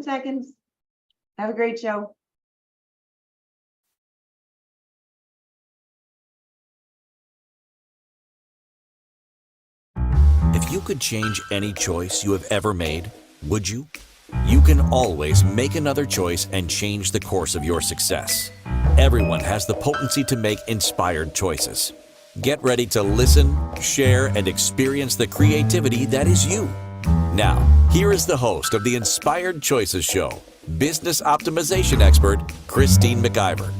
10 seconds. Have a great show. If you could change any choice you have ever made, would you? You can always make another choice and change the course of your success. Everyone has the potency to make inspired choices. Get ready to listen, share, and experience the creativity that is you. Now, here is the host of the Inspired Choices Show, business optimization expert, Christine McIver.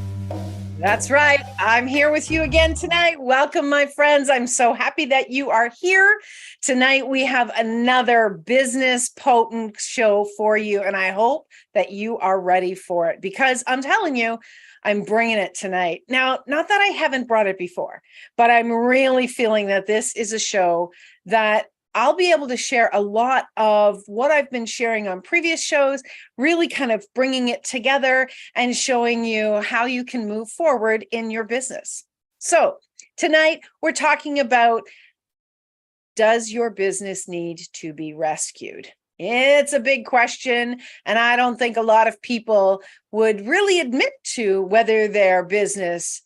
That's right. I'm here with you again tonight. Welcome, my friends. I'm so happy that you are here. Tonight, we have another business potent show for you, and I hope that you are ready for it because I'm telling you, I'm bringing it tonight. Now, not that I haven't brought it before, but I'm really feeling that this is a show that I'll be able to share a lot of what I've been sharing on previous shows, really kind of bringing it together and showing you how you can move forward in your business. So tonight we're talking about, does your business need to be rescued? It's a big question, and I don't think a lot of people would really admit to whether their business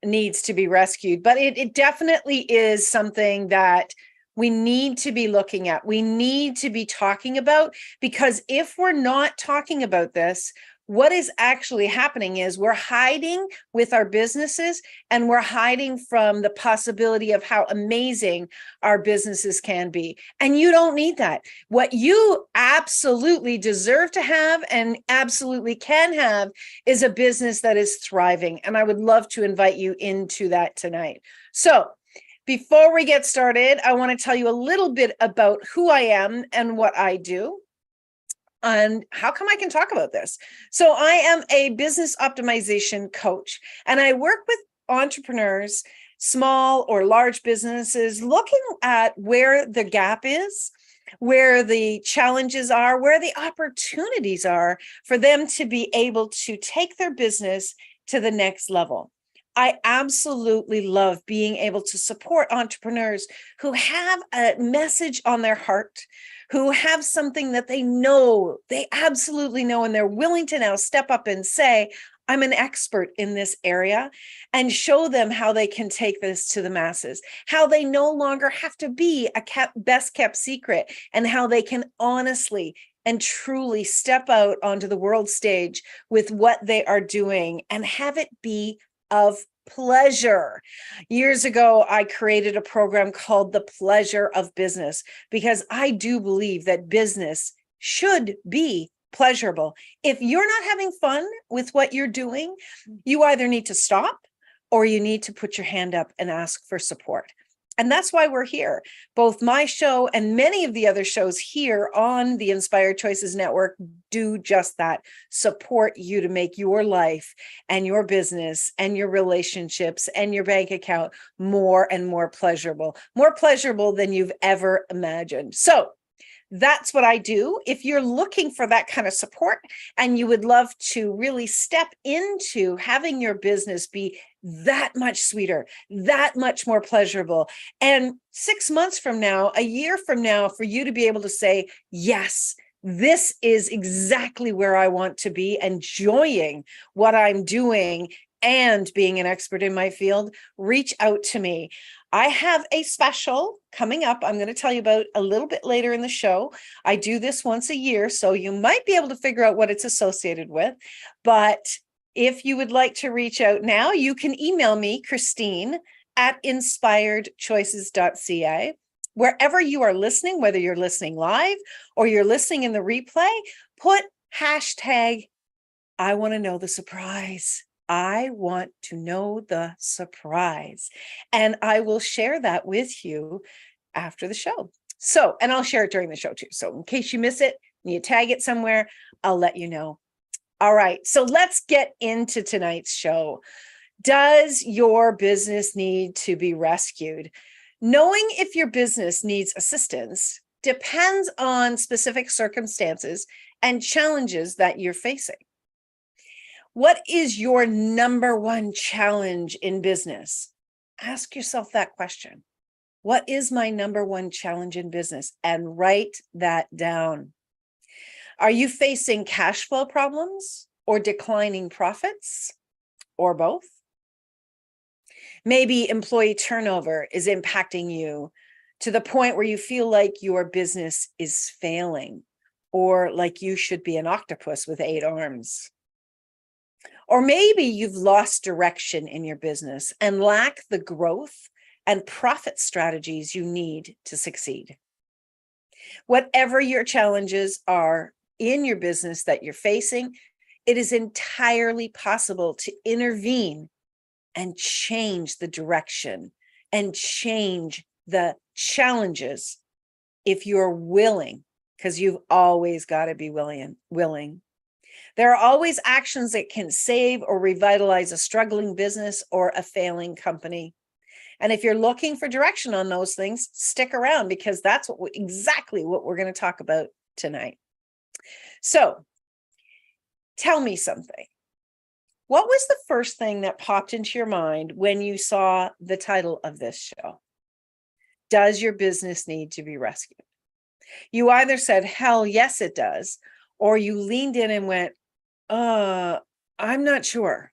needs to be rescued, but it definitely is something that we need to be looking at. We need to be talking about, because if we're not talking about this, what is actually happening is we're hiding with our businesses, and we're hiding from the possibility of how amazing our businesses can be. And you don't need that. What you absolutely deserve to have and absolutely can have is a business that is thriving. And I would love to invite you into that tonight. So before we get started, I want to tell you a little bit about who I am and what I do, and how come I can talk about this. So I am a business optimization coach, and I work with entrepreneurs, small or large businesses, looking at where the gap is, where the challenges are, where the opportunities are for them to be able to take their business to the next level. I absolutely love being able to support entrepreneurs who have a message on their heart, who have something that they know, they absolutely know, and they're willing to now step up and say, I'm an expert in this area, and show them how they can take this to the masses, how they no longer have to be a best kept secret, and how they can honestly and truly step out onto the world stage with what they are doing and have it be of pleasure. Years ago, I created a program called The Pleasure of Business, because I do believe that business should be pleasurable. If you're not having fun with what you're doing, you either need to stop or you need to put your hand up and ask for support. And that's why we're here. Both my show and many of the other shows here on the Inspired Choices Network do just that, support you to make your life and your business and your relationships and your bank account more and more pleasurable than you've ever imagined. So that's what I do. If you're looking for that kind of support and you would love to really step into having your business be that much sweeter, that much more pleasurable, and 6 months from now, a year from now, for you to be able to say, yes, this is exactly where I want to be, enjoying what I'm doing and being an expert in my field, reach out to me. I have a special coming up I'm going to tell you about a little bit later in the show. I do this once a year, so you might be able to figure out what it's associated with. But if you would like to reach out now, you can email me, Christine, at inspiredchoices.ca. Wherever you are listening, whether you're listening live or you're listening in the replay, put hashtag, I want to know the surprise. I want to know the surprise. And I will share that with you after the show. So, and I'll share it during the show too. So in case you miss it and you tag it somewhere, I'll let you know. All right. So let's get into tonight's show. Does your business need to be rescued? Knowing if your business needs assistance depends on specific circumstances and challenges that you're facing. What is your number one challenge in business? Ask yourself that question. What is my number one challenge in business? And write that down. Are you facing cash flow problems or declining profits or both? Maybe employee turnover is impacting you to the point where you feel like your business is failing or like you should be an octopus with 8 arms. Or maybe you've lost direction in your business and lack the growth and profit strategies you need to succeed. Whatever your challenges are in your business that you're facing, it is entirely possible to intervene and change the direction and change the challenges if you're willing, because you've always got to be willing. There are always actions that can save or revitalize a struggling business or a failing company. And if you're looking for direction on those things, stick around, because that's exactly what we're going to talk about tonight. So tell me something. What was the first thing that popped into your mind when you saw the title of this show? Does your business need to be rescued? You either said, hell yes, it does, or you leaned in and went, I'm not sure,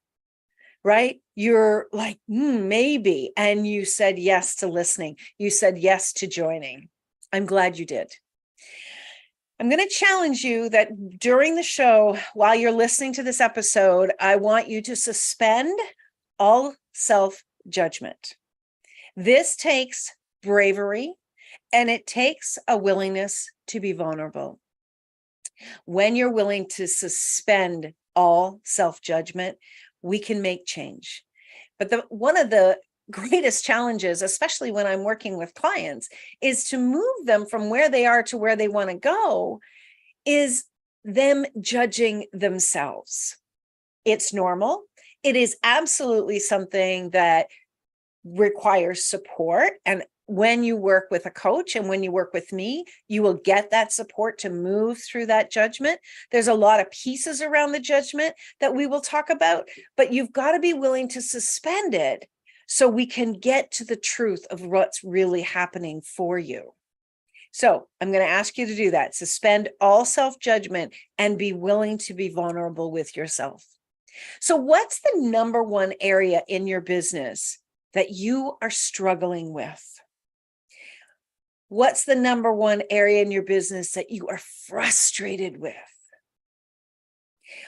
right? You're like, maybe. And you said yes to listening. You said yes to joining. I'm glad you did. I'm going to challenge you that during the show, while you're listening to this episode, I want you to suspend all self-judgment. This takes bravery, and it takes a willingness to be vulnerable. When you're willing to suspend all self-judgment, we can make change. But one of the greatest challenges, especially when I'm working with clients, is to move them from where they are to where they want to go, is them judging themselves. It's normal. It is absolutely something that requires support. And when you work with a coach and when you work with me, you will get that support to move through that judgment. There's a lot of pieces around the judgment that we will talk about, but you've got to be willing to suspend it so we can get to the truth of what's really happening for you. So I'm going to ask you to do that. Suspend all self-judgment and be willing to be vulnerable with yourself. So what's the number one area in your business that you are struggling with? What's the number one area in your business that you are frustrated with?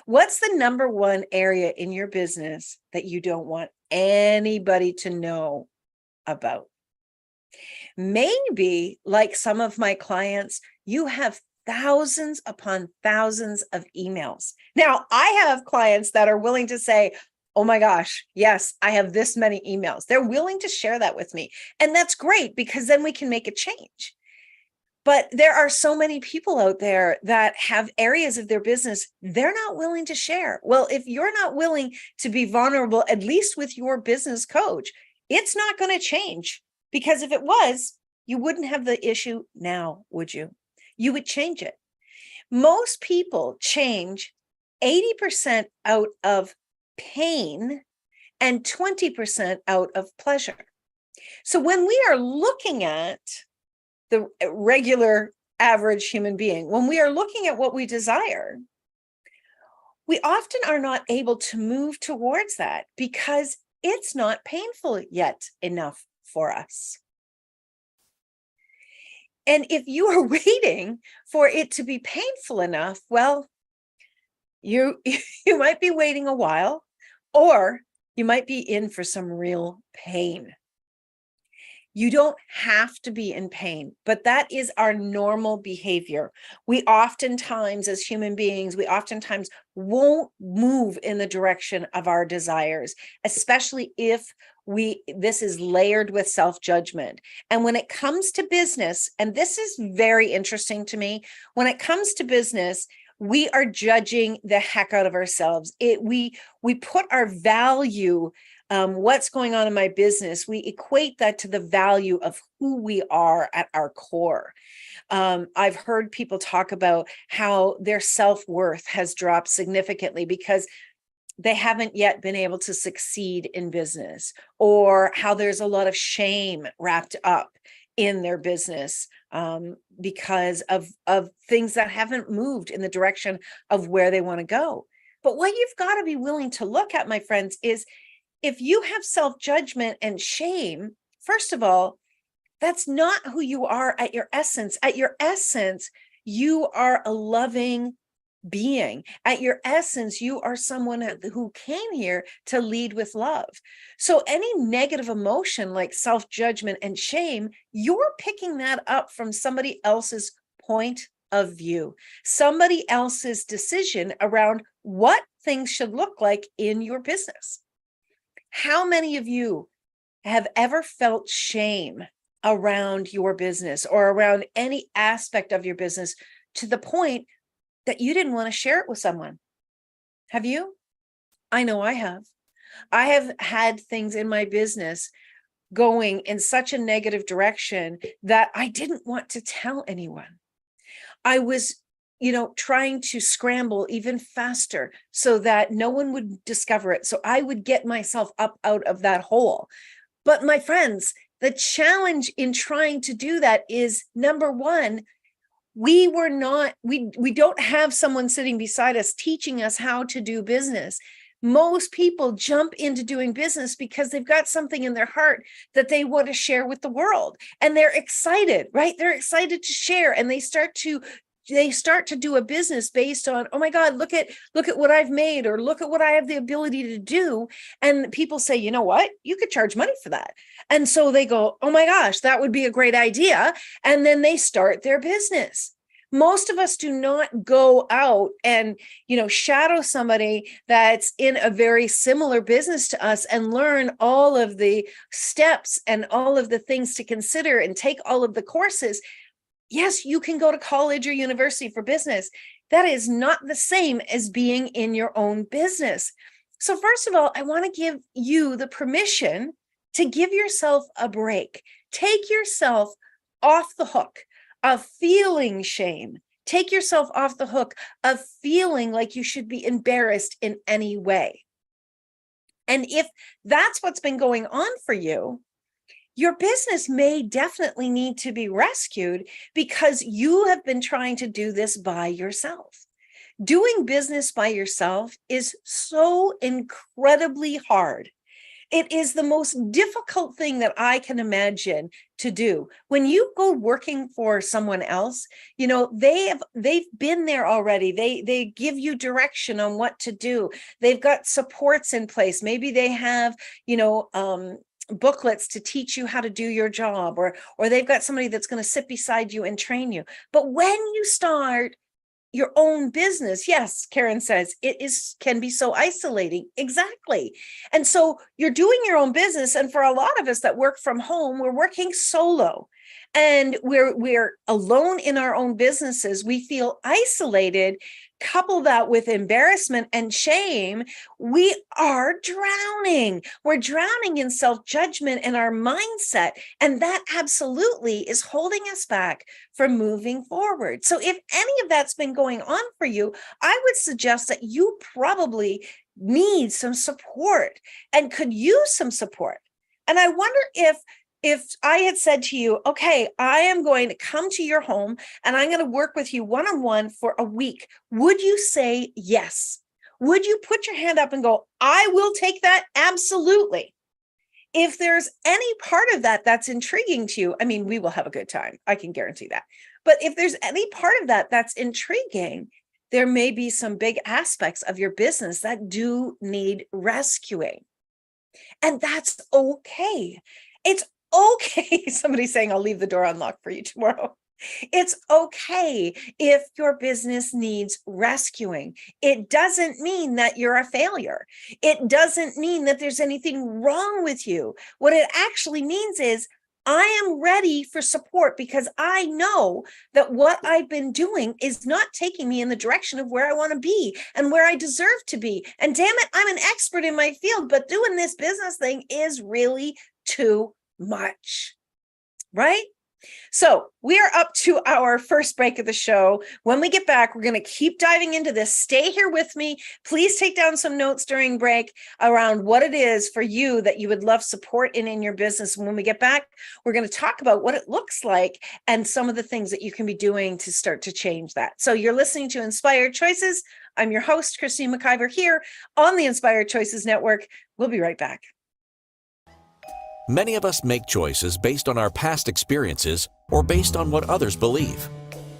What's the number one area in your business that you don't want anybody to know about? Maybe, like some of my clients, you have thousands upon thousands of emails. Now, I have clients that are willing to say, oh my gosh, yes, I have this many emails. They're willing to share that with me. And that's great, because then we can make a change. But there are so many people out there that have areas of their business they're not willing to share. Well, if you're not willing to be vulnerable, at least with your business coach, it's not going to change. Because if it was, you wouldn't have the issue now, would you? You would change it. Most people change 80% out of pain and 20% out of pleasure. So when we are looking at the regular average human being, when we are looking at what we desire, we often are not able to move towards that because it's not painful yet enough for us. And if you are waiting for it to be painful enough, well, you might be waiting a while, or you might be in for some real pain. You don't have to be in pain, but that is our normal behavior. We oftentimes, as human beings, we oftentimes won't move in the direction of our desires, especially if this is layered with self-judgment. And when it comes to business, and this is very interesting to me, when it comes to business, we are judging the heck out of ourselves. We put our value, what's going on in my business, we equate that to the value of who we are at our core. I've heard people talk about how their self-worth has dropped significantly because they haven't yet been able to succeed in business, or how there's a lot of shame wrapped up in their business because of things that haven't moved in the direction of where they want to go. But what you've got to be willing to look at, my friends, is if you have self-judgment and shame, first of all, that's not who you are at your essence. At your essence, you are a loving being. At your essence, you are someone who came here to lead with love. So any negative emotion like self-judgment and shame, you're picking that up from somebody else's point of view, somebody else's decision around what things should look like in your business. How many of you have ever felt shame around your business or around any aspect of your business to the point that you didn't want to share it with someone? Have you? I know I have. I have had things in my business going in such a negative direction that I didn't want to tell anyone. I was, trying to scramble even faster so that no one would discover it. So I would get myself up out of that hole. But my friends, the challenge in trying to do that is, number one, we don't have someone sitting beside us teaching us how to do business. Most people jump into doing business because they've got something in their heart that they want to share with the world. And they're excited, right? They're excited to share, and they start to do a business based on, oh my God, look at what I've made, or look at what I have the ability to do. And people say, you know what, you could charge money for that. And so they go, oh my gosh, that would be a great idea. And then they start their business. Most of us do not go out and, shadow somebody that's in a very similar business to us and learn all of the steps and all of the things to consider and take all of the courses. Yes, you can go to college or university for business. That is not the same as being in your own business. So first of all, I want to give you the permission to give yourself a break. Take yourself off the hook of feeling shame. Take yourself off the hook of feeling like you should be embarrassed in any way. And if that's what's been going on for you, your business may definitely need to be rescued because you have been trying to do this by yourself. Doing business by yourself is so incredibly hard. It is the most difficult thing that I can imagine to do. When you go working for someone else, they've been there already. They give you direction on what to do. They've got supports in place. Maybe they have, booklets to teach you how to do your job, or they've got somebody that's going to sit beside you and train you. But when you start your own business, yes, Karen says can be so isolating. Exactly. And so you're doing your own business. And for a lot of us that work from home, we're working solo. And we're alone in our own businesses. We feel isolated. Couple that with embarrassment and shame, we are drowning. We're drowning in self-judgment and our mindset. And that absolutely is holding us back from moving forward. So if any of that's been going on for you, I would suggest that you probably need some support and could use some support. And I wonder if I had said to you, okay, I am going to come to your home and I'm going to work with you one-on-one for a week, would you say yes? Would you put your hand up and go, I will take that? Absolutely. If there's any part of that that's intriguing to you, I mean, we will have a good time. I can guarantee that. But if there's any part of that that's intriguing, there may be some big aspects of your business that do need rescuing. And that's okay. It's okay. Somebody's saying, I'll leave the door unlocked for you tomorrow. It's okay if your business needs rescuing. It doesn't mean that you're a failure. It doesn't mean that there's anything wrong with you. What it actually means is I am ready for support because I know that what I've been doing is not taking me in the direction of where I want to be and where I deserve to be. And damn it, I'm an expert in my field, but doing this business thing is really too much, right? So we are up to our first break of the show. When we get back, we're going to keep diving into this. Stay here with me. Please take down some notes during break around what it is for you that you would love support in your business. When we get back, we're going to talk about what it looks like and some of the things that you can be doing to start to change that. So you're listening to Inspired Choices. I'm your host, Christine McIver, here on the Inspired Choices Network. We'll be right back. Many of us make choices based on our past experiences or based on what others believe.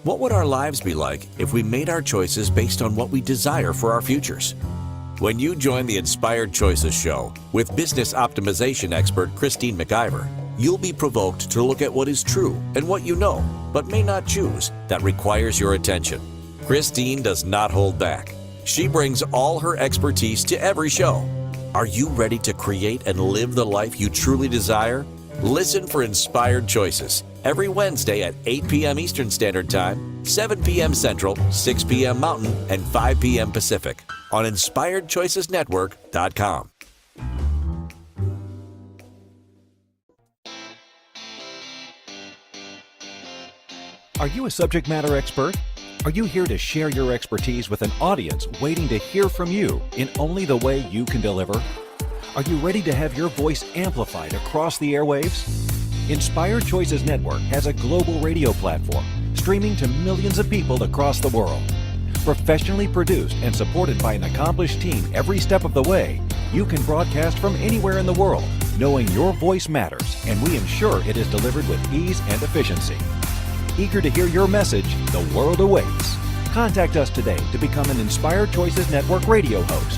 What would our lives be like if we made our choices based on what we desire for our futures? When you join the Inspired Choices show with business optimization expert Christine McIver, you'll be provoked to look at what is true and what you know, but may not choose, that requires your attention. Christine does not hold back. She brings all her expertise to every show. Are you ready to create and live the life you truly desire? Listen for Inspired Choices every Wednesday at 8 p.m. Eastern Standard Time, 7 p.m. Central, 6 p.m. Mountain, and 5 p.m. Pacific on InspiredChoicesNetwork.com. Are you a subject matter expert? Are you here to share your expertise with an audience waiting to hear from you in only the way you can deliver? Are you ready to have your voice amplified across the airwaves? Inspired Choices Network has a global radio platform streaming to millions of people across the world. Professionally produced and supported by an accomplished team every step of the way, you can broadcast from anywhere in the world, knowing your voice matters, and we ensure it is delivered with ease and efficiency. Eager to hear your message, the world awaits. Contact us today to become an Inspired Choices Network radio host.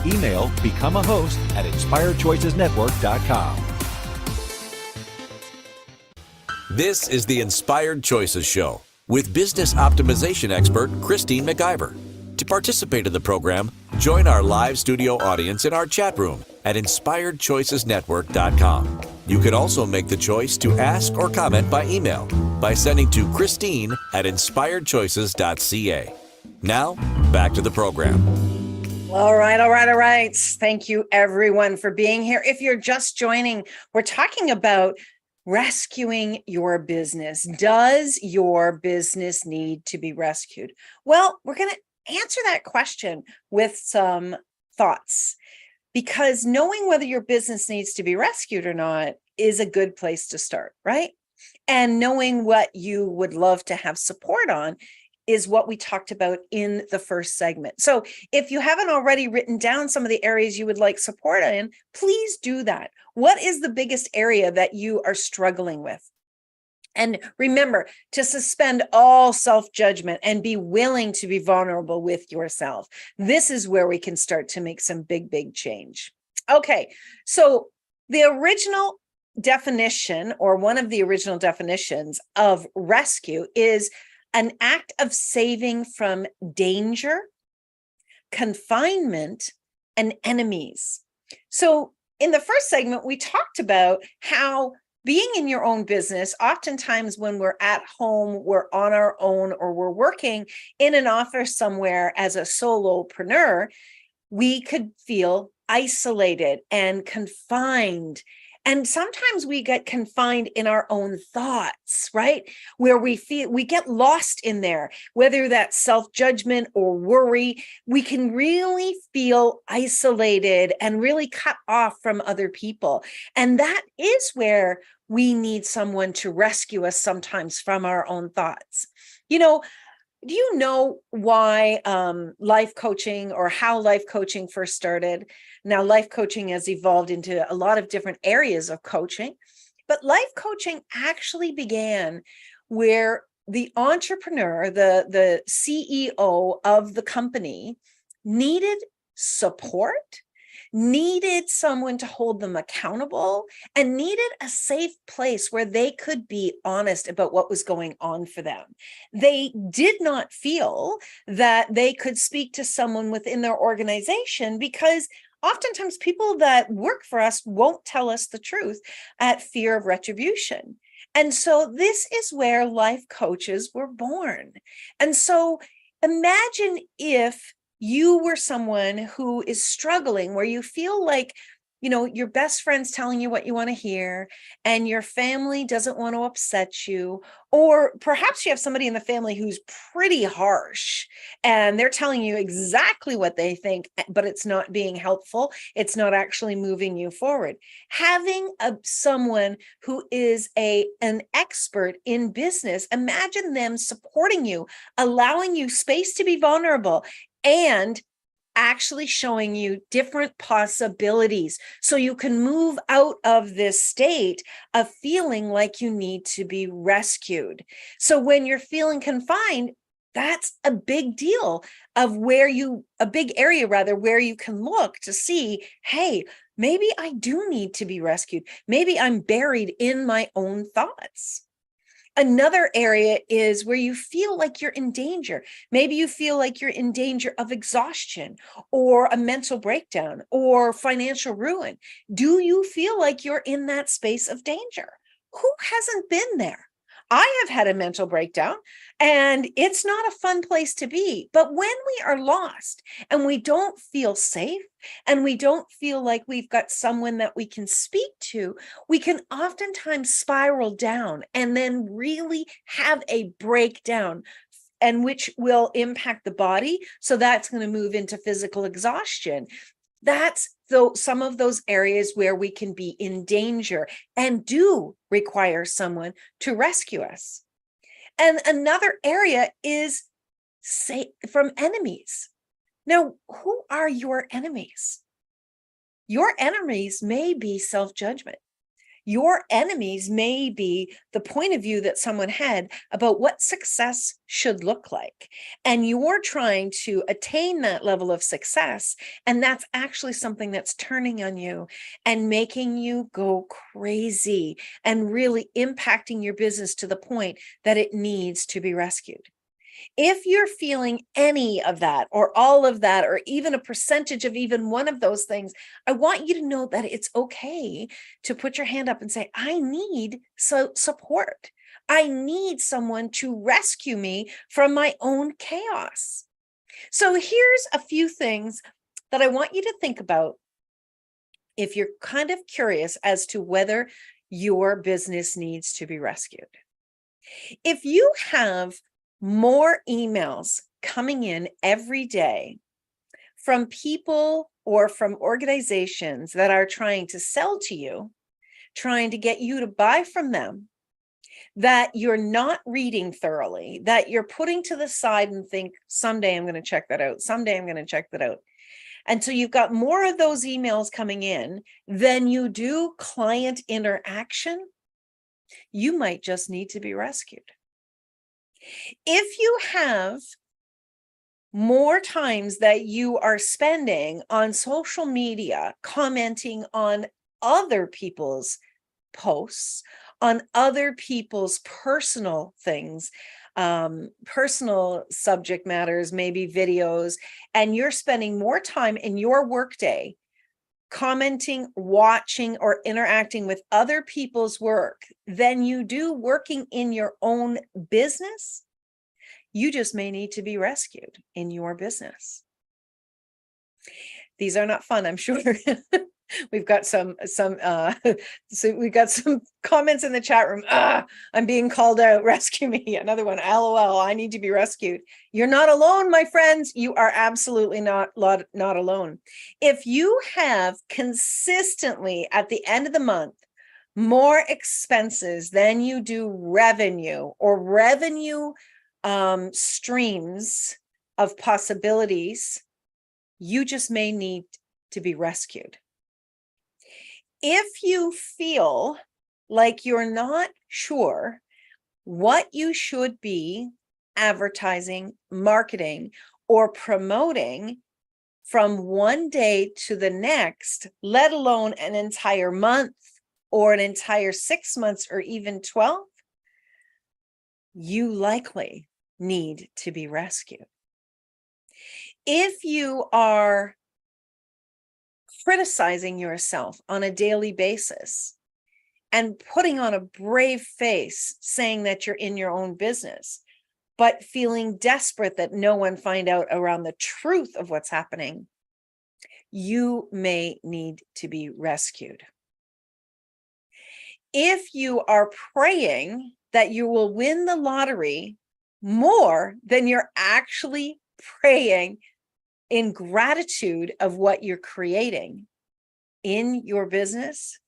Email becomeahost@inspiredchoicesnetwork.com. This is the Inspired Choices Show with business optimization expert Christine McIver. To participate in the program, join our live studio audience in our chat room at InspiredChoicesNetwork.com. You can also make the choice to ask or comment by email by sending to Christine@InspiredChoices.ca. Now, back to the program. All right. Thank you, everyone, for being here. If you're just joining, we're talking about rescuing your business. Does your business need to be rescued? Well, we're going to answer that question with some thoughts, because knowing whether your business needs to be rescued or not is a good place to start, right? And knowing what you would love to have support on is what we talked about in the first segment. So if you haven't already written down some of the areas you would like support in, please do that. What is the biggest area that you are struggling with? And remember to suspend all self-judgment and be willing to be vulnerable with yourself. This is where we can start to make some big change. Okay, so the original definition, or one of the original definitions of rescue, is an act of saving from danger, confinement, and enemies. So in the first segment, we talked about how being in your own business, oftentimes when we're at home, we're on our own, or we're working in an office somewhere as a solopreneur, we could feel isolated and confined. And sometimes we get confined in our own thoughts, right? Where we get lost in there, whether that's self-judgment or worry. We can really feel isolated and really cut off from other people. And that is where we need someone to rescue us sometimes from our own thoughts. You know, do you know why life coaching, or how life coaching first started? Now, life coaching has evolved into a lot of different areas of coaching, but life coaching actually began where the entrepreneur, the CEO of the company, needed support, needed someone to hold them accountable, and needed a safe place where they could be honest about what was going on for them. They did not feel that they could speak to someone within their organization, because oftentimes people that work for us won't tell us the truth at fear of retribution. And so this is where life coaches were born. And so imagine if you were someone who is struggling, where you feel like your best friend's telling you what you want to hear, and your family doesn't want to upset you, or perhaps you have somebody in the family who's pretty harsh and they're telling you exactly what they think, but it's not being helpful. It's not actually moving you forward. Having someone who is an expert in business, imagine them supporting you, allowing you space to be vulnerable, and actually showing you different possibilities so you can move out of this state of feeling like you need to be rescued. So when you're feeling confined, that's a big deal of a big area rather, where you can look to see, hey, maybe I do need to be rescued. Maybe I'm buried in my own thoughts. Another area is where you feel like you're in danger. Maybe you feel like you're in danger of exhaustion or a mental breakdown or financial ruin. Do you feel like you're in that space of danger? Who hasn't been there? I have had a mental breakdown, and it's not a fun place to be. But when we are lost and we don't feel safe and we don't feel like we've got someone that we can speak to, we can oftentimes spiral down and then really have a breakdown, and which will impact the body. So that's going to move into physical exhaustion. That's some of those areas where we can be in danger and do require someone to rescue us. And another area is from enemies. Now, who are your enemies? Your enemies may be self-judgment. Your enemies may be the point of view that someone had about what success should look like. And you're trying to attain that level of success. And that's actually something that's turning on you and making you go crazy and really impacting your business to the point that it needs to be rescued. If you're feeling any of that or all of that, or even a percentage of even one of those things, I want you to know that it's okay to put your hand up and say, I need support. I need someone to rescue me from my own chaos. So here's a few things that I want you to think about if you're kind of curious as to whether your business needs to be rescued. If you have more emails coming in every day from people or from organizations that are trying to sell to you, trying to get you to buy from them, that you're not reading thoroughly, that you're putting to the side and think, someday I'm going to check that out. Someday I'm going to check that out. And so you've got more of those emails coming in than you do client interaction. You might just need to be rescued. If you have more times that you are spending on social media, commenting on other people's posts, on other people's personal things, personal subject matters, maybe videos, and you're spending more time in your workday commenting, watching, or interacting with other people's work than you do working in your own business, you just may need to be rescued in your business. These are not fun, I'm sure. We've got so we've got some comments in the chat room. I'm being called out. Rescue me. Another one. LOL. I need to be rescued. You're not alone, my friends. You are absolutely not alone. If you have consistently at the end of the month more expenses than you do revenue, or revenue streams of possibilities, you just may need to be rescued. If you feel like you're not sure what you should be advertising, marketing, or promoting from one day to the next, let alone an entire month or an entire 6 months or even 12, you likely need to be rescued. If you are criticizing yourself on a daily basis and putting on a brave face saying that you're in your own business, but feeling desperate that no one find out around the truth of what's happening, you may need to be rescued. If you are praying that you will win the lottery more than you're actually praying in gratitude of what you're creating in your business,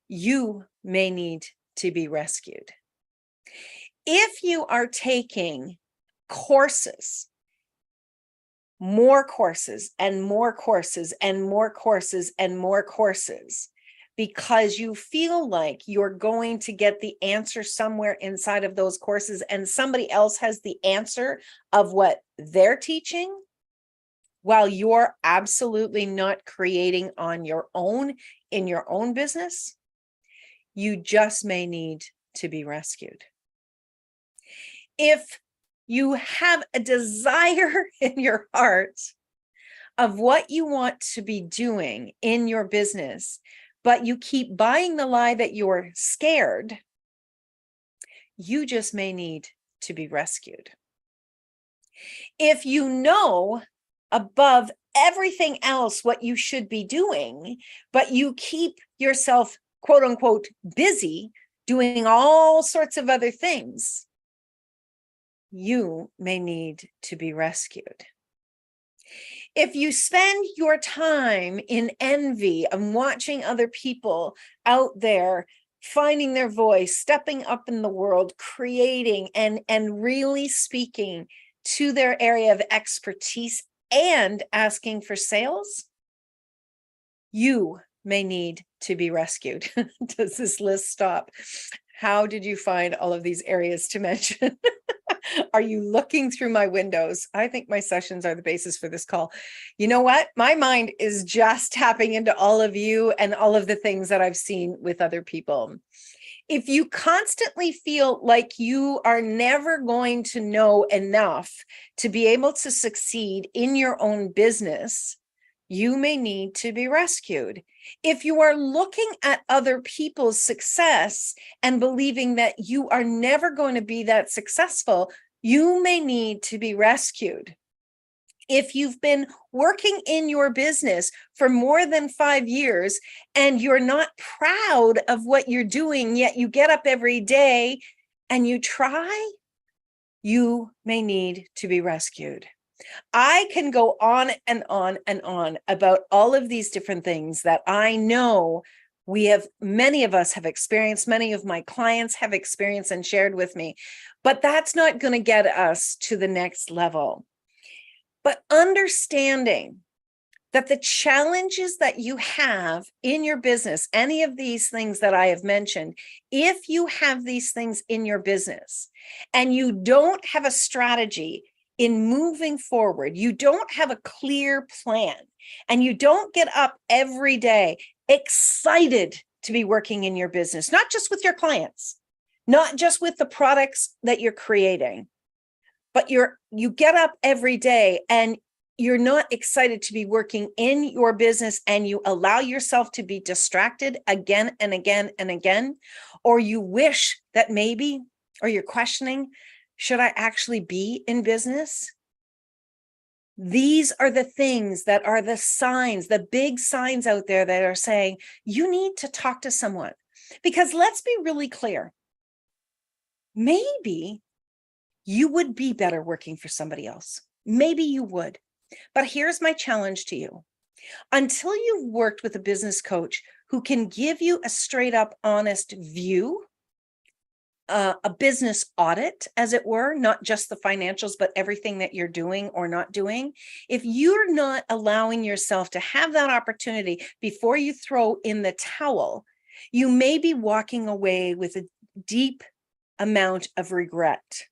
you may need to be rescued. If you are taking courses, more courses and more courses and more courses and more courses, because you feel like you're going to get the answer somewhere inside of those courses and somebody else has the answer of what they're teaching, while you're absolutely not creating on your own in your own business, you just may need to be rescued. If you have a desire in your heart of what you want to be doing in your business, but you keep buying the lie that you're scared, you just may need to be rescued. If you know above everything else what you should be doing, but you keep yourself, quote unquote, busy doing all sorts of other things, you may need to be rescued. If you spend your time in envy and watching other people out there finding their voice, stepping up in the world, creating and really speaking to their area of expertise and asking for sales, you may need to be rescued. Does this list stop? How did you find all of these areas to mention? Are you looking through my windows? I think my sessions are the basis for this call. You know what? My mind is just tapping into all of you and all of the things that I've seen with other people. If you constantly feel like you are never going to know enough to be able to succeed in your own business, you may need to be rescued. If you are looking at other people's success and believing that you are never going to be that successful, you may need to be rescued. If you've been working in your business for more than 5 years and you're not proud of what you're doing, yet you get up every day and you try, you may need to be rescued. I can go on and on and on about all of these different things that I know many of us have experienced, many of my clients have experienced and shared with me, but that's not going to get us to the next level. But understanding that the challenges that you have in your business, any of these things that I have mentioned, if you have these things in your business and you don't have a strategy in moving forward, you don't have a clear plan, and you don't get up every day excited to be working in your business, not just with your clients, not just with the products that you're creating, but you get up every day and you're not excited to be working in your business, and you allow yourself to be distracted again and again and again, or you wish that maybe, or you're questioning, should I actually be in business? These are the things that are the signs, the big signs out there that are saying you need to talk to someone. Because let's be really clear. Maybe you would be better working for somebody else. Maybe you would. But here's my challenge to you. Until you've worked with a business coach who can give you a straight up, honest view, a business audit, as it were, not just the financials, but everything that you're doing or not doing. If you're not allowing yourself to have that opportunity before you throw in the towel, you may be walking away with a deep amount of regret.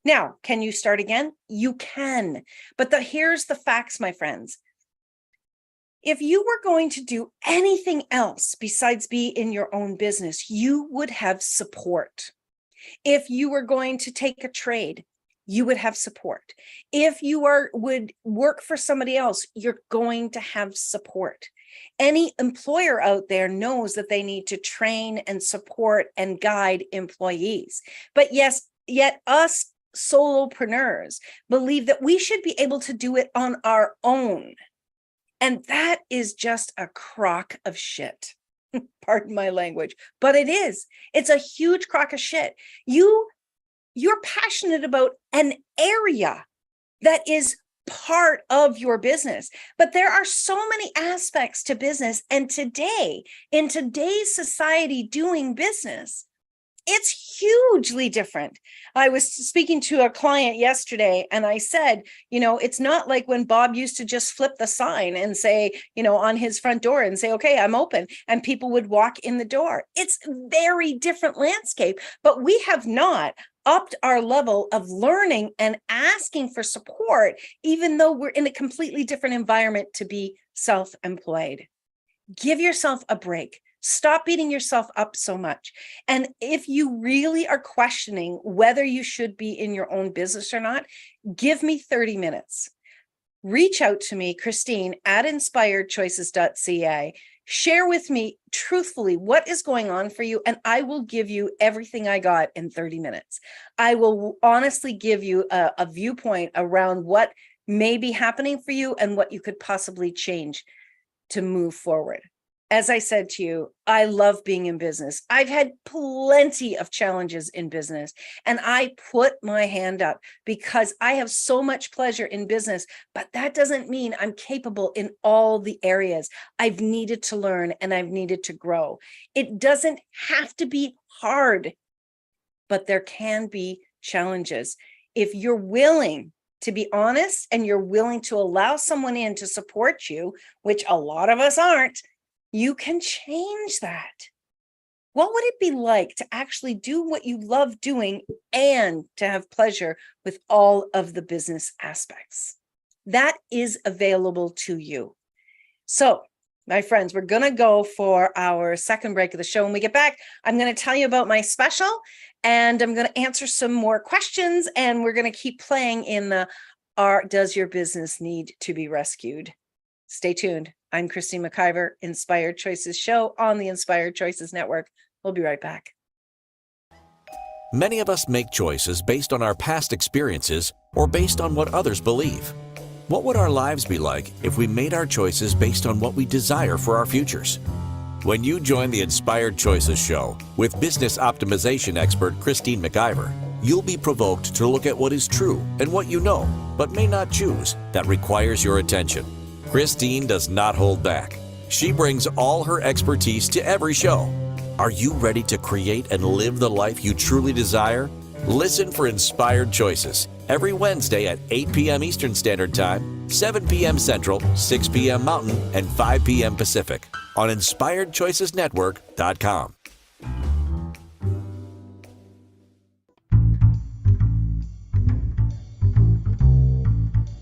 Now, can you start again? You can. But here's the facts, my friends. If you were going to do anything else besides be in your own business, you would have support. If you were going to take a trade, you would have support. If you would work for somebody else, you're going to have support. Any employer out there knows that they need to train and support and guide employees. But yes, yet us solopreneurs believe that we should be able to do it on our own. And that is just a crock of shit. Pardon my language, but it is. It's a huge crock of shit. You're passionate about an area that is part of your business, but there are so many aspects to business. And today, in today's society doing business, it's hugely different. I was speaking to a client yesterday and I said, it's not like when Bob used to just flip the sign and say, on his front door and say, okay, I'm open, and people would walk in the door. It's very different landscape, but we have not upped our level of learning and asking for support, even though we're in a completely different environment to be self-employed. Give yourself a break. Stop beating yourself up so much. And if you really are questioning whether you should be in your own business or not, give me 30 minutes. Reach out to me, Christine, at inspiredchoices.ca. Share with me truthfully what is going on for you, and I will give you everything I got in 30 minutes. I will honestly give you a viewpoint around what may be happening for you and what you could possibly change to move forward. As I said to you, I love being in business. I've had plenty of challenges in business, and I put my hand up because I have so much pleasure in business, but that doesn't mean I'm capable in all the areas. I've needed to learn and I've needed to grow. It doesn't have to be hard, but there can be challenges. If you're willing to be honest and you're willing to allow someone in to support you, which a lot of us aren't, you can change that. What would it be like to actually do what you love doing and to have pleasure with all of the business aspects? That is available to you. So, my friends, we're going to go for our second break of the show. When we get back, I'm going to tell you about my special, and I'm going to answer some more questions, and we're going to keep playing in the Does Your Business Need to Be Rescued? Stay tuned. I'm Christine McIver, Inspired Choices Show on the Inspired Choices Network. We'll be right back. Many of us make choices based on our past experiences or based on what others believe. What would our lives be like if we made our choices based on what we desire for our futures? When you join the Inspired Choices Show with business optimization expert Christine McIver, you'll be provoked to look at what is true and what you know, but may not choose, that requires your attention. Christine does not hold back. She brings all her expertise to every show. Are you ready to create and live the life you truly desire? Listen for Inspired Choices every Wednesday at 8 p.m. Eastern Standard Time, 7 p.m. Central, 6 p.m. Mountain, and 5 p.m. Pacific on InspiredChoicesNetwork.com.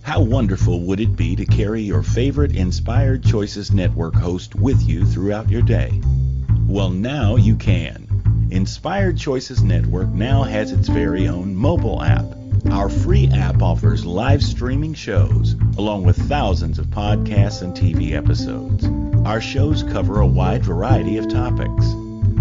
How wonderful would it be to carry your favorite Inspired Choices Network host with you throughout your day? Well, now you can. Inspired Choices Network now has its very own mobile app. Our free app offers live streaming shows, along with thousands of podcasts and TV episodes. Our shows cover a wide variety of topics.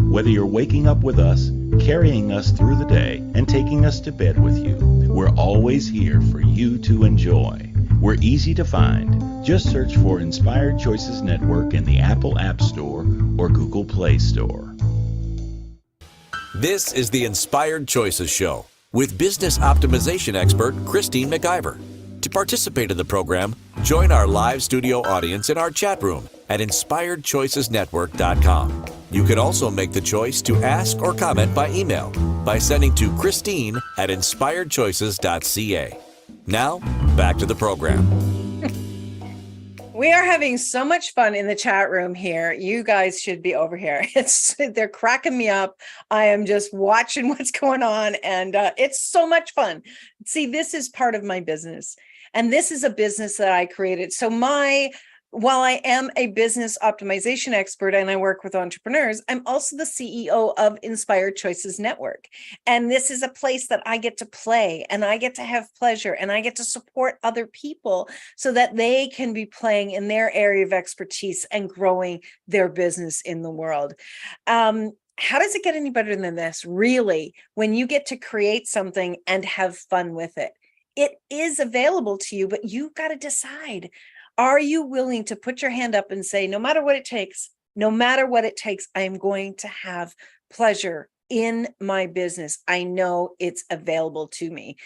Whether you're waking up with us, carrying us through the day, and taking us to bed with you, we're always here for you to enjoy. We're easy to find. Just search for Inspired Choices Network in the Apple App Store or Google Play Store. This is the Inspired Choices Show with business optimization expert Christine McIver. To participate in the program, join our live studio audience in our chat room at InspiredChoicesNetwork.com. You can also make the choice to ask or comment by email by sending to Christine at InspiredChoices.ca. Now, back to the program. We are having so much fun in the chat room here. You guys should be over here. They're cracking me up. I am just watching what's going on, and it's so much fun. See, this is part of my business, and this is a business that I created. So while I am a business optimization expert and I work with entrepreneurs, I'm also the CEO of Inspired Choices Network. And this is a place that I get to play and I get to have pleasure and I get to support other people so that they can be playing in their area of expertise and growing their business in the world. How does it get any better than this, really, when you get to create something and have fun with it? It is available to you, but you've got to decide. Are you willing to put your hand up and say, no matter what it takes, I am going to have pleasure in my business. I know it's available to me.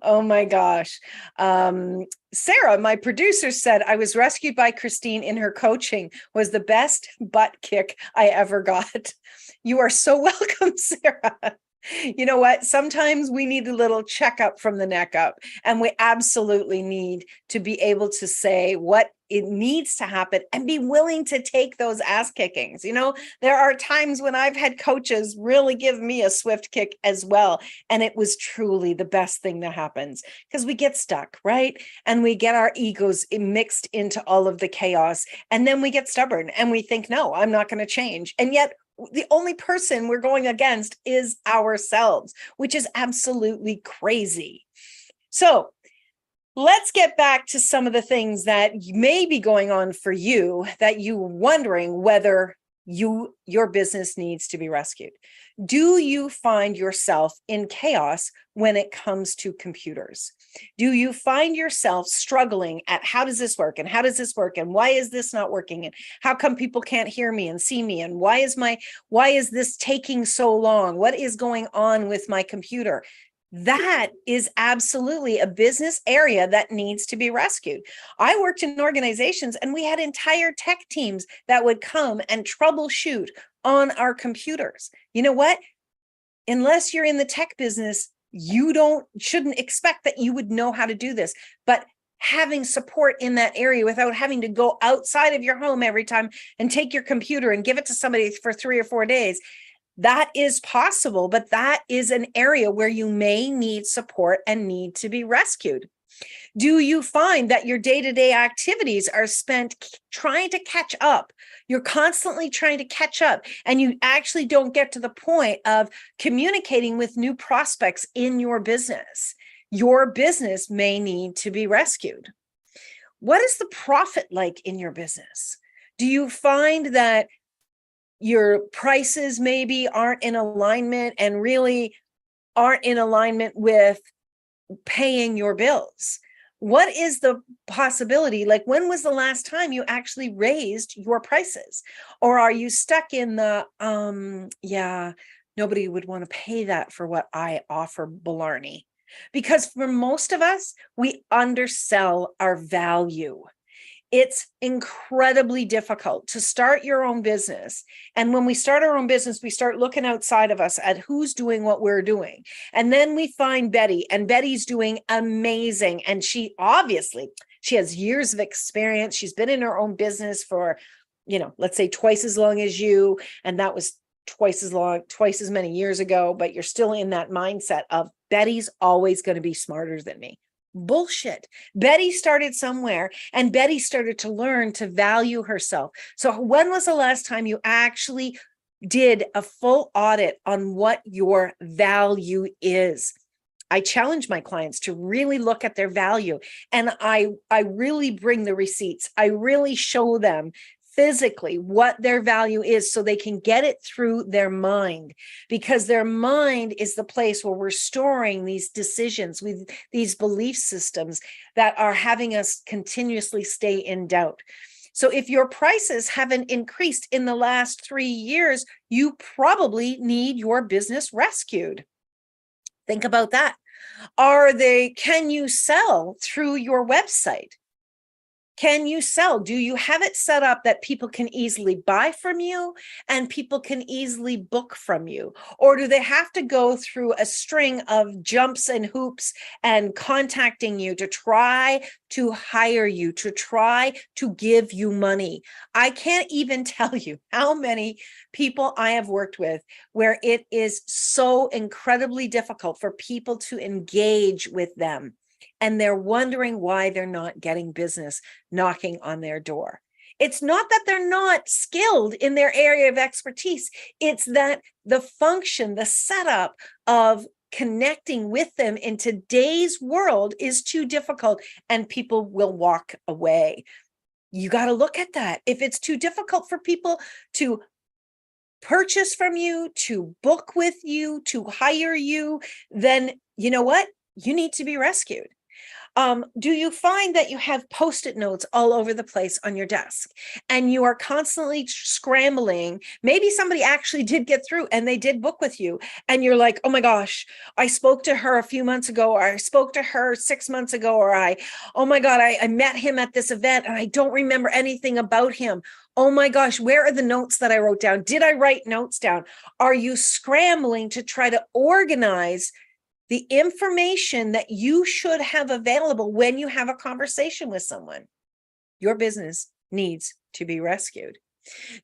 Oh my gosh. Sarah, my producer, said, I was rescued by Christine in her coaching, was the best butt kick I ever got. You are so welcome, Sarah. You know what? Sometimes we need a little checkup from the neck up, and we absolutely need to be able to say what it needs to happen and be willing to take those ass kickings. You know, there are times when I've had coaches really give me a swift kick as well. And it was truly the best thing that happens, because we get stuck, right? And we get our egos mixed into all of the chaos. And then we get stubborn and we think, no, I'm not going to change. And yet the only person we're going against is ourselves, which is absolutely crazy. So let's get back to some of the things that may be going on for you that you're wondering whether your business needs to be rescued. Do you find yourself in chaos when it comes to computers? Do you find yourself struggling at how does this work, and how does this work, and why is this not working, and how come people can't hear me and see me, and why is this taking so long? What is going on with my computer? That is absolutely a business area that needs to be rescued. I worked in organizations and we had entire tech teams that would come and troubleshoot on our computers. You know what? Unless you're in the tech business, you shouldn't expect that you would know how to do this. But having support in that area without having to go outside of your home every time and take your computer and give it to somebody for 3 or 4 days, that is possible, but that is an area where you may need support and need to be rescued. Do you find that your day-to-day activities are spent trying to catch up? You're constantly trying to catch up, and you actually don't get to the point of communicating with new prospects in your business. Your business may need to be rescued. What is the profit like in your business? Do you find that your prices maybe aren't in alignment and really aren't in alignment with paying your bills? What is the possibility? Like, when was the last time you actually raised your prices? Or are you stuck in the, yeah, nobody would want to pay that for what I offer, Blarney? Because for most of us, we undersell our value. It's incredibly difficult to start your own business. And when we start our own business, we start looking outside of us at who's doing what we're doing. And then we find Betty, and Betty's doing amazing. And she has years of experience. She's been in her own business for, let's say twice as long as you. And that was twice as many years ago, but you're still in that mindset of Betty's always going to be smarter than me. Bullshit. Betty started somewhere, and Betty started to learn to value herself. So when was the last time you actually did a full audit on what your value is? I challenge my clients to really look at their value, and I really bring the receipts. I really show them physically what their value is so they can get it through their mind, because their mind is the place where we're storing these decisions with these belief systems that are having us continuously stay in doubt. So if your prices haven't increased in the last 3 years, you probably need your business rescued. Think about that. Can you sell through your website? Can you sell? Do you have it set up that people can easily buy from you and people can easily book from you? Or do they have to go through a string of jumps and hoops and contacting you to try to hire you, to try to give you money? I can't even tell you how many people I have worked with where it is so incredibly difficult for people to engage with them. And they're wondering why they're not getting business knocking on their door. It's not that they're not skilled in their area of expertise. It's that the function, the setup of connecting with them in today's world is too difficult, and people will walk away. You got to look at that. If it's too difficult for people to purchase from you, to book with you, to hire you, then you know what? You need to be rescued. Do you find that you have Post-it notes all over the place on your desk and you are constantly scrambling? Maybe somebody actually did get through and they did book with you, and you're like, oh my gosh, I spoke to her a few months ago, or I spoke to her 6 months ago, or oh my God, I met him at this event and I don't remember anything about him. Oh my gosh, where are the notes that I wrote down? Did I write notes down? Are you scrambling to try to organize the information that you should have available when you have a conversation with someone? Your business needs to be rescued.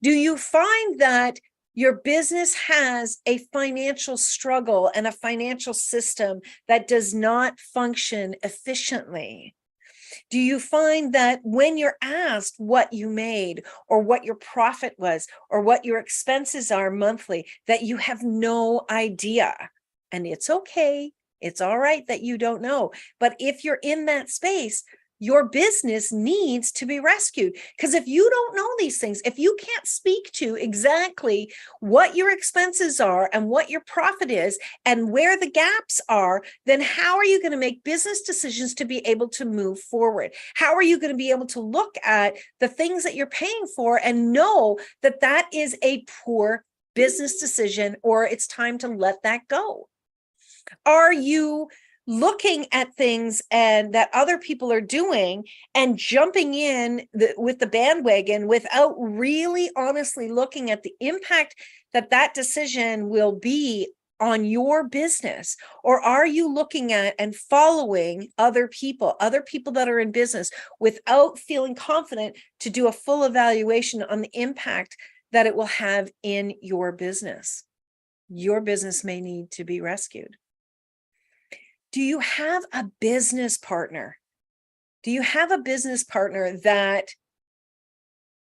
Do you find that your business has a financial struggle and a financial system that does not function efficiently? Do you find that when you're asked what you made or what your profit was or what your expenses are monthly, that you have no idea? And it's okay. It's all right that you don't know. But if you're in that space, your business needs to be rescued. Because if you don't know these things, if you can't speak to exactly what your expenses are and what your profit is and where the gaps are, then how are you going to make business decisions to be able to move forward? How are you going to be able to look at the things that you're paying for and know that that is a poor business decision, or it's time to let that go? Are you looking at things and that other people are doing and jumping in with the bandwagon without really honestly looking at the impact that that decision will be on your business? Or are you looking at and following other people that are in business without feeling confident to do a full evaluation on the impact that it will have in your business? Your business may need to be rescued. Do you have a business partner? Do you have a business partner that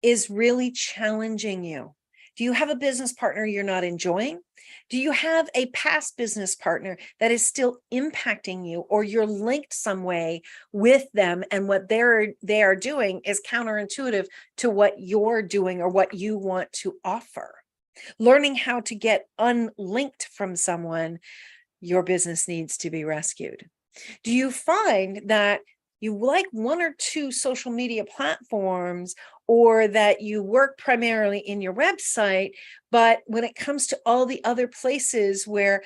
is really challenging you? Do you have a business partner you're not enjoying? Do you have a past business partner that is still impacting you, or you're linked some way with them and what they are doing is counterintuitive to what you're doing or what you want to offer? Learning how to get unlinked from someone, your business needs to be rescued. Do you find that you like one or two social media platforms, or that you work primarily in your website, but when it comes to all the other places where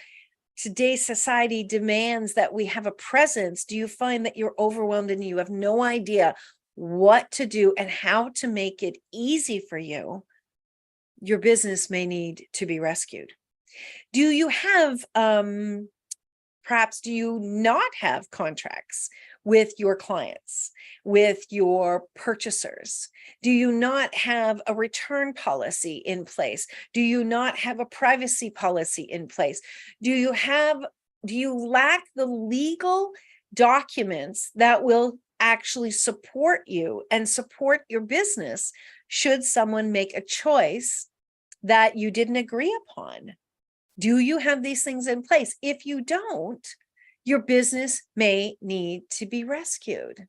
today's society demands that we have a presence, do you find that you're overwhelmed and you have no idea what to do and how to make it easy for you? Your business may need to be rescued. Do you have, perhaps do you not have contracts with your clients, with your purchasers? Do you not have a return policy in place? Do you not have a privacy policy in place? Do you lack the legal documents that will actually support you and support your business should someone make a choice that you didn't agree upon? Do you have these things in place? If you don't, your business may need to be rescued.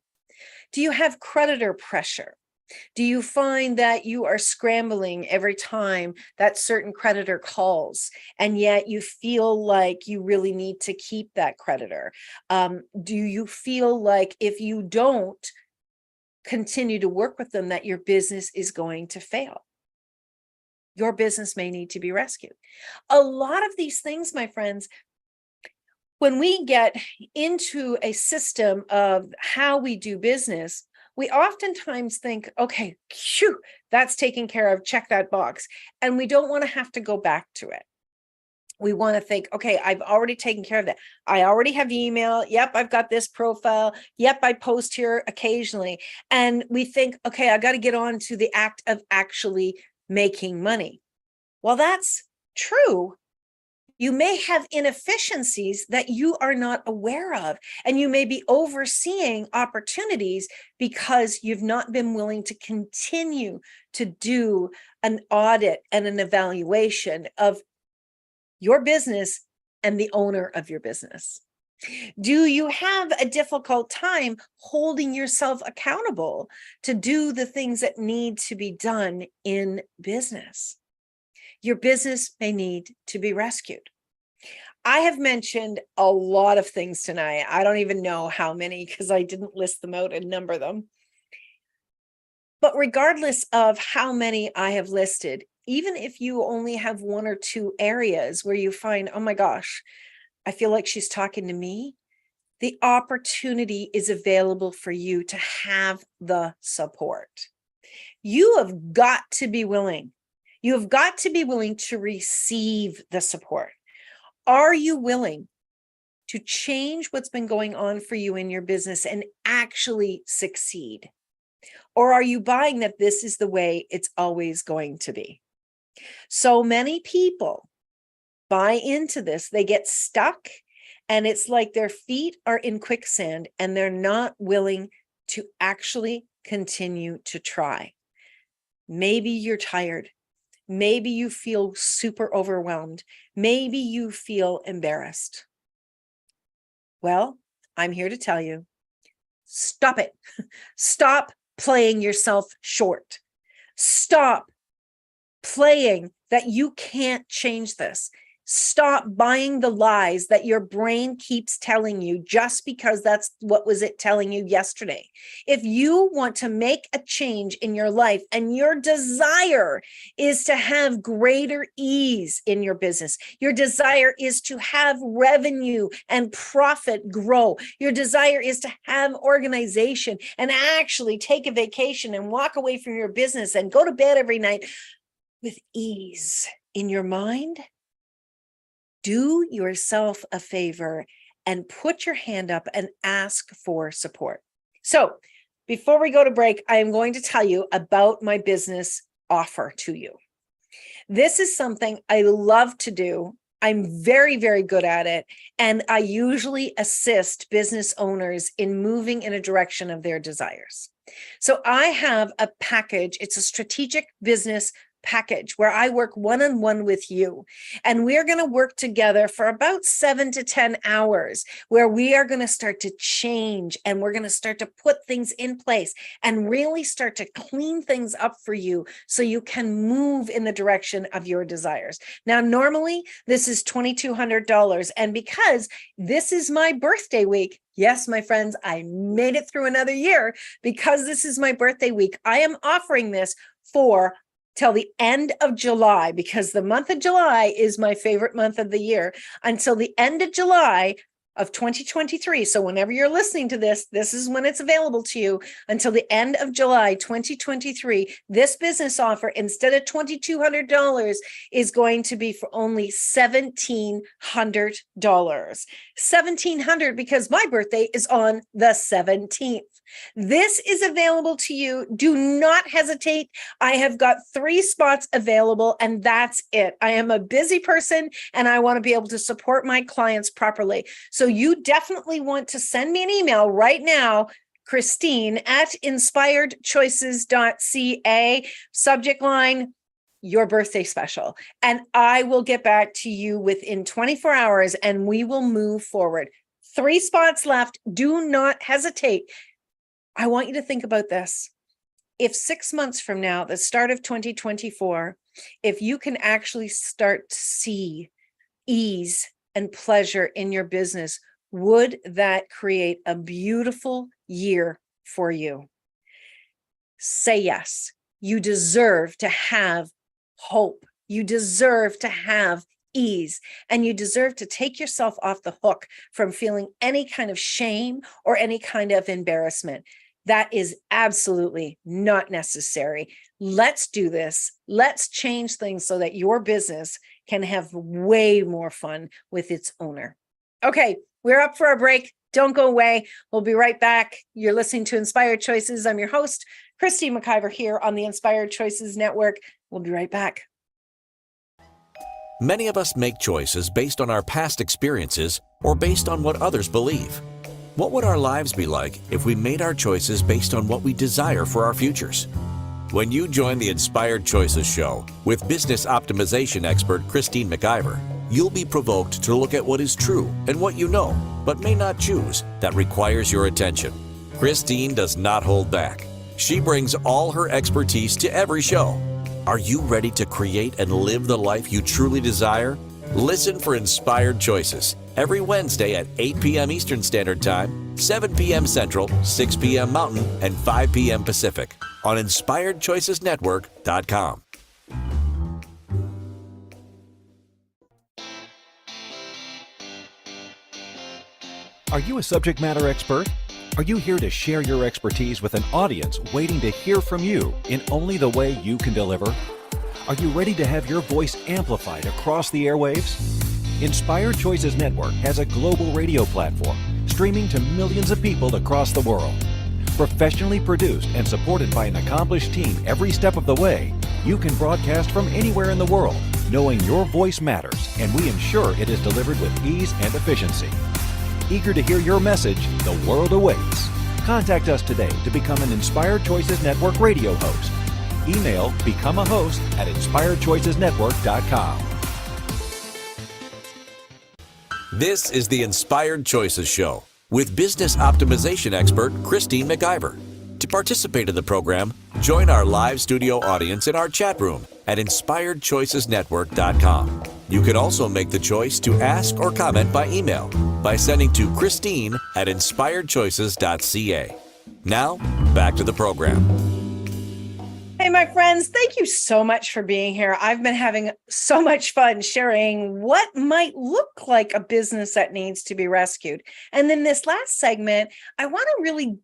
Do you have creditor pressure? Do you find that you are scrambling every time that certain creditor calls, and yet you feel like you really need to keep that creditor? Do you feel like if you don't continue to work with them, that your business is going to fail? Your business may need to be rescued. A lot of these things, my friends, when we get into a system of how we do business, we oftentimes think, okay, phew, that's taken care of, check that box. And we don't want to have to go back to it. We want to think, okay, I've already taken care of that. I already have email. Yep, I've got this profile. Yep, I post here occasionally. And we think, okay, I got to get on to the act of actually making money. Well, that's true. You may have inefficiencies that you are not aware of, and you may be overseeing opportunities because you've not been willing to continue to do an audit and an evaluation of your business and the owner of your business. Do you have a difficult time holding yourself accountable to do the things that need to be done in business? Your business may need to be rescued. I have mentioned a lot of things tonight. I don't even know how many because I didn't list them out and number them. But regardless of how many I have listed, even if you only have one or two areas where you find, oh my gosh, I feel like she's talking to me, the opportunity is available for you to have the support. You have got to be willing. You have got to be willing to receive the support. Are you willing to change what's been going on for you in your business and actually succeed? Or are you buying that this is the way it's always going to be? So many people buy into this, they get stuck, and it's like their feet are in quicksand and they're not willing to actually continue to try. Maybe you're tired. Maybe you feel super overwhelmed. Maybe you feel embarrassed. Well, I'm here to tell you, stop it. Stop playing yourself short. Stop playing that you can't change this. Stop buying the lies that your brain keeps telling you just because that's what was it telling you yesterday. If you want to make a change in your life and your desire is to have greater ease in your business, your desire is to have revenue and profit grow, your desire is to have organization and actually take a vacation and walk away from your business and go to bed every night with ease in your mind, do yourself a favor and put your hand up and ask for support. So before we go to break, I am going to tell you about my business offer to you. This is something I love to do. I'm very, very good at it. And I usually assist business owners in moving in a direction of their desires. So I have a package. It's a strategic business package where I work one-on-one with you. And we're going to work together for about 7 to 10 hours where we are going to start to change and we're going to start to put things in place and really start to clean things up for you so you can move in the direction of your desires. Now, normally this is $2,200. And because this is my birthday week, yes, my friends, I made it through another year because this is my birthday week. I am offering this for till the end of July, because the month of July is my favorite month of the year, until the end of July of 2023. So whenever you're listening to this, this is when it's available to you until the end of July 2023. This business offer, instead of $2,200, is going to be for only $1,700. $1,700 because my birthday is on the 17th. This is available to you. Do not hesitate. I have got 3 spots available and that's it. I am a busy person and I want to be able to support my clients properly. So you definitely want to send me an email right now, Christine@inspiredchoices.ca, subject line, your birthday special. And I will get back to you within 24 hours and we will move forward. 3 spots left. Do not hesitate. I want you to think about this. If 6 months from now, the start of 2024, if you can actually start to see ease and pleasure in your business, would that create a beautiful year for you? Say yes. You deserve to have hope. You deserve to have ease, and you deserve to take yourself off the hook from feeling any kind of shame or any kind of embarrassment. That is absolutely not necessary. Let's do this. Let's change things so that your business can have way more fun with its owner. Okay, we're up for a break. Don't go away. We'll be right back. You're listening to Inspired Choices. I'm your host, Christine McIver, here on the Inspired Choices Network. We'll be right back. Many of us make choices based on our past experiences or based on what others believe. What would our lives be like if we made our choices based on what we desire for our futures? When you join the Inspired Choices show with business optimization expert Christine McIver, you'll be provoked to look at what is true and what you know, but may not choose, that requires your attention. Christine does not hold back. She brings all her expertise to every show. Are you ready to create and live the life you truly desire? Listen for Inspired Choices every Wednesday at 8 p.m. Eastern Standard Time, 7 p.m. Central, 6 p.m. Mountain, and 5 p.m. Pacific on InspiredChoicesNetwork.com. Are you a subject matter expert? Are you here to share your expertise with an audience waiting to hear from you in only the way you can deliver? Are you ready to have your voice amplified across the airwaves? Inspired Choices Network has a global radio platform streaming to millions of people across the world. Professionally produced and supported by an accomplished team every step of the way, you can broadcast from anywhere in the world, knowing your voice matters, and we ensure it is delivered with ease and efficiency. Eager to hear your message, the world awaits. Contact us today to become an Inspired Choices Network radio host. Email becomeahost@inspiredchoicesnetwork.com. This is the Inspired Choices Show with business optimization expert Christine McIver. To participate in the program, join our live studio audience in our chat room at inspiredchoicesnetwork.com. You can also make the choice to ask or comment by email by sending to Christine@inspiredchoices.ca. Now, back to the program. Hey, my friends, thank you so much for being here. I've been having so much fun sharing what might look like a business that needs to be rescued. And then this last segment, I want to really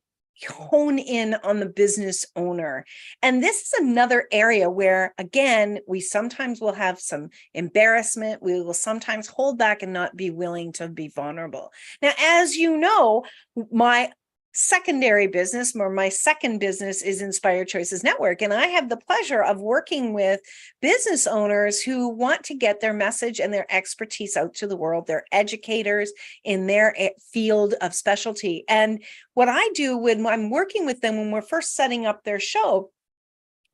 hone in on the business owner. And this is another area where, again, we sometimes will have some embarrassment. We will sometimes hold back and not be willing to be vulnerable. Now, as you know, my secondary business, or my second business, is Inspired Choices Network. And I have the pleasure of working with business owners who want to get their message and their expertise out to the world. They're educators in their field of specialty. And what I do when I'm working with them, when we're first setting up their show,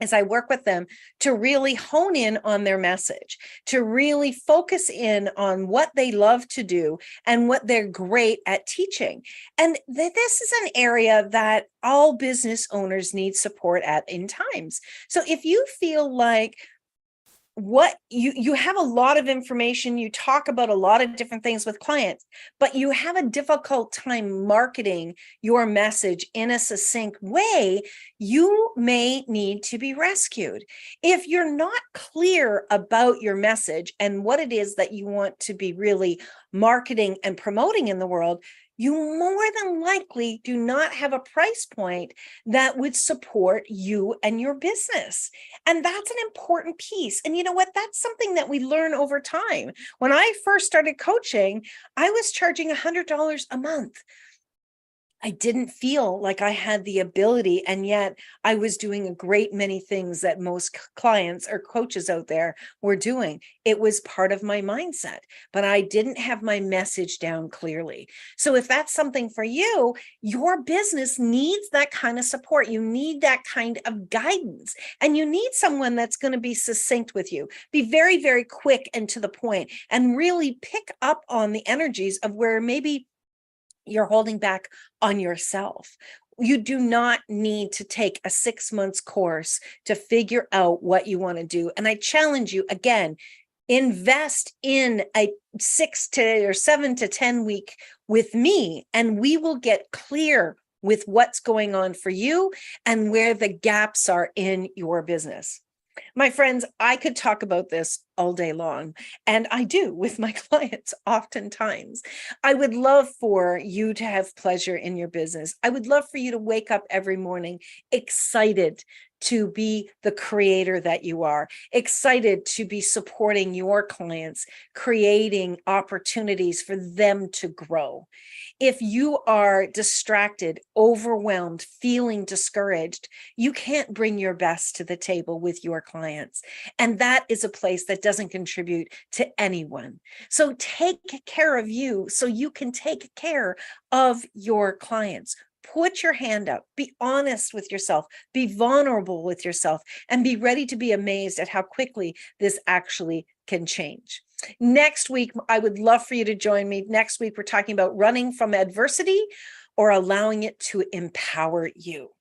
is I work with them to really hone in on their message, to really focus in on what they love to do and what they're great at teaching. And this is an area that all business owners need support at in times. So if you feel like what you have a lot of information, you talk about a lot of different things with clients, but you have a difficult time marketing your message in a succinct way, you may need to be rescued. If you're not clear about your message and what it is that you want to be really marketing and promoting in the world, you more than likely do not have a price point that would support you and your business. And that's an important piece. And you know what? That's something that we learn over time. When I first started coaching, I was charging $100 a month. I didn't feel like I had the ability, and yet I was doing a great many things that most clients or coaches out there were doing. It was part of my mindset, but I didn't have my message down clearly. So if that's something for you, your business needs that kind of support. You need that kind of guidance, and you need someone that's going to be succinct with you, be very, very quick and to the point, and really pick up on the energies of where maybe you're holding back on yourself. You do not need to take a 6 months course to figure out what you want to do. And I challenge you again, invest in a 6 to 7 to 10 week with me, and we will get clear with what's going on for you and where the gaps are in your business. My friends, I could talk about this all day long, and I do with my clients oftentimes. I would love for you to have pleasure in your business. I would love for you to wake up every morning excited to be the creator that you are, excited to be supporting your clients, creating opportunities for them to grow. If you are distracted, overwhelmed, feeling discouraged, you can't bring your best to the table with your clients. And that is a place that doesn't contribute to anyone. So take care of you so you can take care of your clients. Put your hand up, be honest with yourself, be vulnerable with yourself, and be ready to be amazed at how quickly this actually can change. Next week, I would love for you to join me. Next week, we're talking about running from adversity or allowing it to empower you.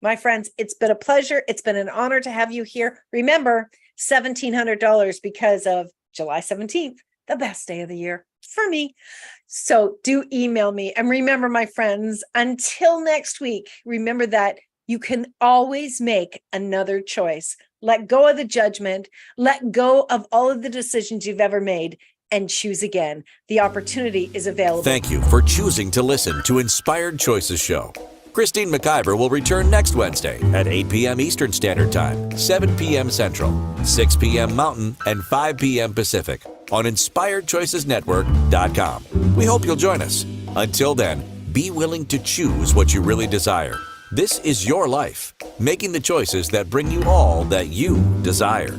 My friends, it's been a pleasure. It's been an honor to have you here. Remember, $1,700 because of July 17th. the best day of the year for me. So do email me. And remember, my friends, until next week, remember that you can always make another choice. Let go of the judgment, let go of all of the decisions you've ever made, and choose again. The opportunity is available. Thank you for choosing to listen to Inspired Choices Show. Christine McIver will return next Wednesday at 8 p.m. Eastern Standard Time, 7 p.m. Central, 6 p.m. Mountain, and 5 p.m. Pacific on InspiredChoicesNetwork.com. We hope you'll join us. Until then, be willing to choose what you really desire. This is your life, making the choices that bring you all that you desire.